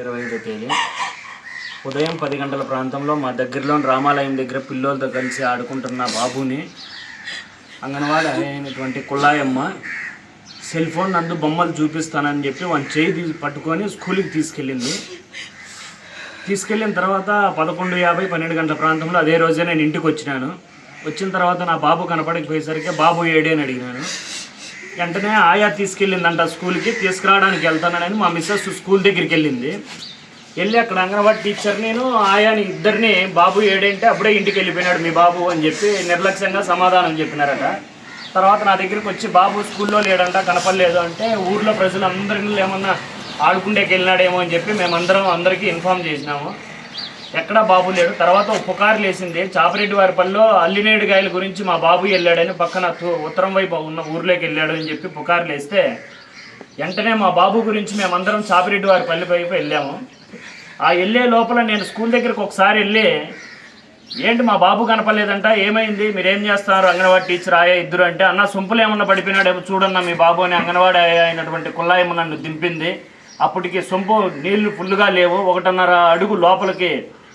25వ తేదీ ఉదయం 10 గంటల ప్రాంతంలో మా దగ్గరలోని రామాలయం దగ్గర పిల్లలతో కలిసి ఆడుకుంటున్న బాబుని అంగన్వాడీ అయినటువంటి కుల్లాయమ్మ సెల్ ఫోన్ నందు బొమ్మలు చూపిస్తానని చెప్పి వాని చేయి పట్టుకొని స్కూల్కి తీసుకెళ్ళిన తర్వాత 11:50 12 గంటల ప్రాంతంలో అదే రోజే నేను ఇంటికి వచ్చిన తర్వాత నా బాబు కనపడకపోయేసరికి బాబు ఏడే అని అడిగినాను. వెంటనే ఆయా తీసుకెళ్ళిందంట స్కూల్కి. తీసుకురావడానికి వెళ్తానని మా మిస్సెస్ స్కూల్ దగ్గరికి వెళ్ళి అక్కడ అంగన్వాడీ టీచర్ నేను ఆయాని ఇద్దరిని బాబు ఏడంటే అప్పుడే ఇంటికి వెళ్ళిపోయినాడు మీ బాబు అని చెప్పి నిర్లక్ష్యంగా సమాధానం చెప్పినారట. తర్వాత నా దగ్గరికి వచ్చి బాబు స్కూల్లో లేడంట, కనపడలేదు అంటే ఊర్లో ప్రజలందరినీ ఏమన్నా ఆడుకుంటేకి వెళ్ళినాడేమో అని చెప్పి అందరికీ ఇన్ఫామ్ చేసినాము. ఎక్కడా బాబు లేడు. తర్వాత ఒక పుకారు లేసింది, చాపిరెడ్డి వారిపల్లిలో అల్లినేడుగాయల గురించి మా బాబు వెళ్ళాడని, పక్కన ఉత్తరం వైపు ఉన్న ఊర్లోకి వెళ్ళాడు అని చెప్పి పుకారు లేస్తే వెంటనే మా బాబు గురించి మేమందరం చాపిరెడ్డి వారిపల్లి వైపు వెళ్ళాము. ఆ వెళ్ళే లోపల నేను స్కూల్ దగ్గరికి ఒకసారి వెళ్ళి ఏంటి మా బాబు కనపడలేదంట, ఏమైంది, మీరేం చేస్తున్నారు అంగన్వాడీ టీచర్ ఆయా ఇద్దరు అంటే, అన్న సొంపులు ఏమన్నా పడిపోయినాడేమో చూడన్నా మీ బాబు అని అంగన్వాడీ అయినటువంటి కుల్లాయమ్మ నన్ను దింపింది. అప్పటికి సొంపు నీళ్లు ఫుల్లుగా లేవు, 1.5 అడుగు లోపలికి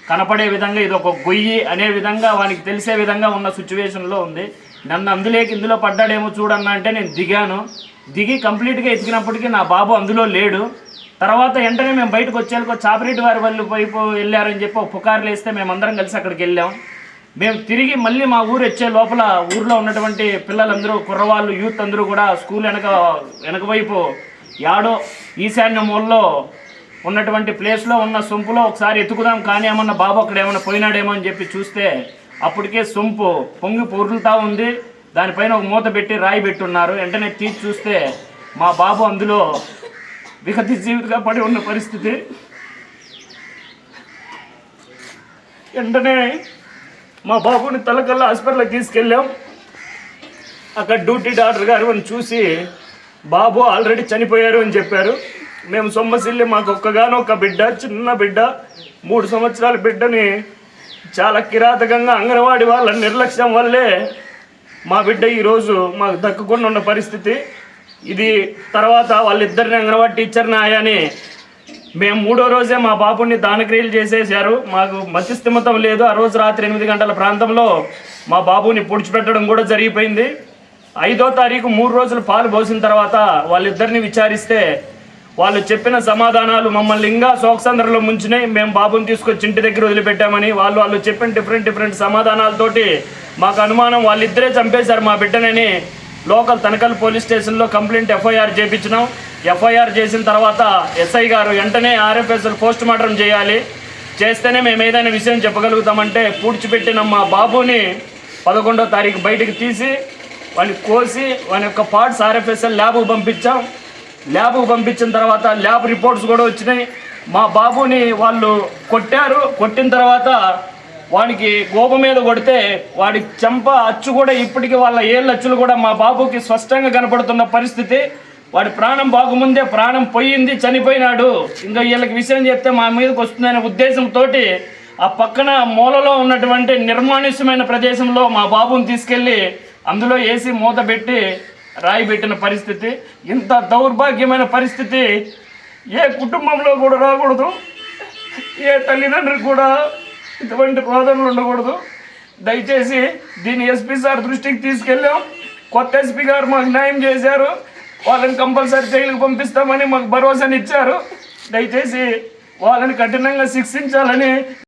కనపడే విధంగా ఇది ఒక గొయ్యి అనే విధంగా వానికి తెలిసే విధంగా ఉన్న సిచ్యువేషన్లో ఉంది. నన్ను ఇందులో పడ్డాడేమో చూడన్నా అంటే నేను దిగి కంప్లీట్గా ఎతికినప్పటికీ నా బాబు అందులో లేడు. తర్వాత వెంటనే మేము బయటకు వచ్చేందుకు చాపిరెడ్డి వారి వాళ్ళు వైపు వెళ్ళారని చెప్పి ఒక పుకారులు వేస్తే మేమందరం కలిసి అక్కడికి వెళ్ళాం. మేము తిరిగి మళ్ళీ మా ఊరు వచ్చే లోపల ఊర్లో ఉన్నటువంటి పిల్లలందరూ, కుర్రవాళ్ళు, యూత్ అందరూ కూడా స్కూల్ వెనక వైపు యాడో ఈశాన్య మూలలో ఉన్నటువంటి ప్లేస్లో ఉన్న సొంపులో ఒకసారి ఎత్తుకుదాం కానీ ఏమన్నా బాబు అక్కడ ఏమన్నా పోయినాడేమో అని చెప్పి చూస్తే అప్పటికే సొంపు పొంగి పొరులుతూ ఉంది. దానిపైన ఒక మూత పెట్టి రాయి పెట్టున్నారు. వెంటనే తీసి చూస్తే మా బాబు అందులో విహతి జీవితంగా పడి ఉన్న పరిస్థితి. వెంటనే మా బాబుని తలకల్లా హాస్పిటల్కి తీసుకెళ్ళాం. అక్కడ డ్యూటీ డాక్టర్ గారు అని చూసి బాబు ఆల్రెడీ చనిపోయారు అని చెప్పారు. మేము సొమ్మసిల్లి మాకు ఒక్కగానొక్క బిడ్డ, చిన్న బిడ్డ, 3 సంవత్సరాల బిడ్డని చాలా కిరాతకంగా అంగన్వాడీ వాళ్ళ నిర్లక్ష్యం వల్లే మా బిడ్డ ఈరోజు మాకు దక్కకుండా ఉన్న పరిస్థితి ఇది. తర్వాత వాళ్ళిద్దరిని అంగన్వాడీ టీచర్ని ఆయాని మేము 3వ రోజే మా బాబుని దానక్రియలు చేసేసారు. మాకు మతిస్థిమితం లేదు. ఆ రోజు రాత్రి 8 గంటల ప్రాంతంలో మా బాబుని పొడిచిపెట్టడం కూడా జరిగిపోయింది. 5వ తారీఖు 3 రోజులు పాలు పోసిన తర్వాత వాళ్ళిద్దరిని విచారిస్తే వాళ్ళు చెప్పిన సమాధానాలు మమ్మల్ని ఇంకా శోకసంద్రంలో ముంచినాయి. మేము బాబుని తీసుకొచ్చి ఇంటి దగ్గర వదిలిపెట్టామని వాళ్ళు చెప్పిన డిఫరెంట్ సమాధానాలతోటి మాకు అనుమానం వాళ్ళిద్దరే చంపేశారు మా బిడ్డనని లోకల్ తనకల్ పోలీస్ స్టేషన్లో కంప్లైంట్ ఎఫ్ఐఆర్ చేయించినాం. ఎఫ్ఐఆర్ చేసిన తర్వాత ఎస్ఐ గారు వెంటనే ఆర్ఎఫ్ఎస్ఎల్ పోస్ట్ మార్టం చేయాలి, చేస్తేనే మేము ఏదైనా విషయం చెప్పగలుగుతామంటే పూడ్చిపెట్టిన మా బాబుని 11వ తారీఖు బయటికి తీసి వాడిని కోసి వాని యొక్క పార్ట్స్ ఆర్ఎఫ్ఎస్ఎల్ ల్యాబ్కు పంపించాం. ల్యాబ్కు పంపించిన తర్వాత ల్యాబ్ రిపోర్ట్స్ కూడా వచ్చినాయి. మా బాబుని వాళ్ళు కొట్టిన తర్వాత వాడికి గోప మీద కొడితే వాడి చెంప అచ్చు కూడా ఇప్పటికీ వాళ్ళ ఏళ్ళ అచ్చులు కూడా మా బాబుకి స్పష్టంగా కనపడుతున్న పరిస్థితి. వాడి ప్రాణం బాగుముందే ప్రాణం పోయింది, చనిపోయినాడు, ఇంకా వీళ్ళకి విషయం చెప్తే మా మీదకి వస్తుందనే ఉద్దేశంతో ఆ పక్కన మూలలో ఉన్నటువంటి నిర్మానుష్యమైన ప్రదేశంలో మా బాబుని తీసుకెళ్ళి అందులో వేసి మూత పెట్టి రాయి పెట్టిన పరిస్థితి. ఇంత దౌర్భాగ్యమైన పరిస్థితి ఏ కుటుంబంలో కూడా రాకూడదు, ఏ తల్లిదండ్రులు కూడా ఇటువంటి రోదనలు ఉండకూడదు. దయచేసి దీన్ని ఎస్పీ సార్ దృష్టికి తీసుకెళ్ళాం. కొత్త ఎస్పీ గారు మాకు న్యాయం చేశారు. వాళ్ళని కంపల్సరీ జైలుకు పంపిస్తామని మాకు భరోసానిచ్చారు. దయచేసి వాళ్ళని కఠినంగా శిక్షించాలని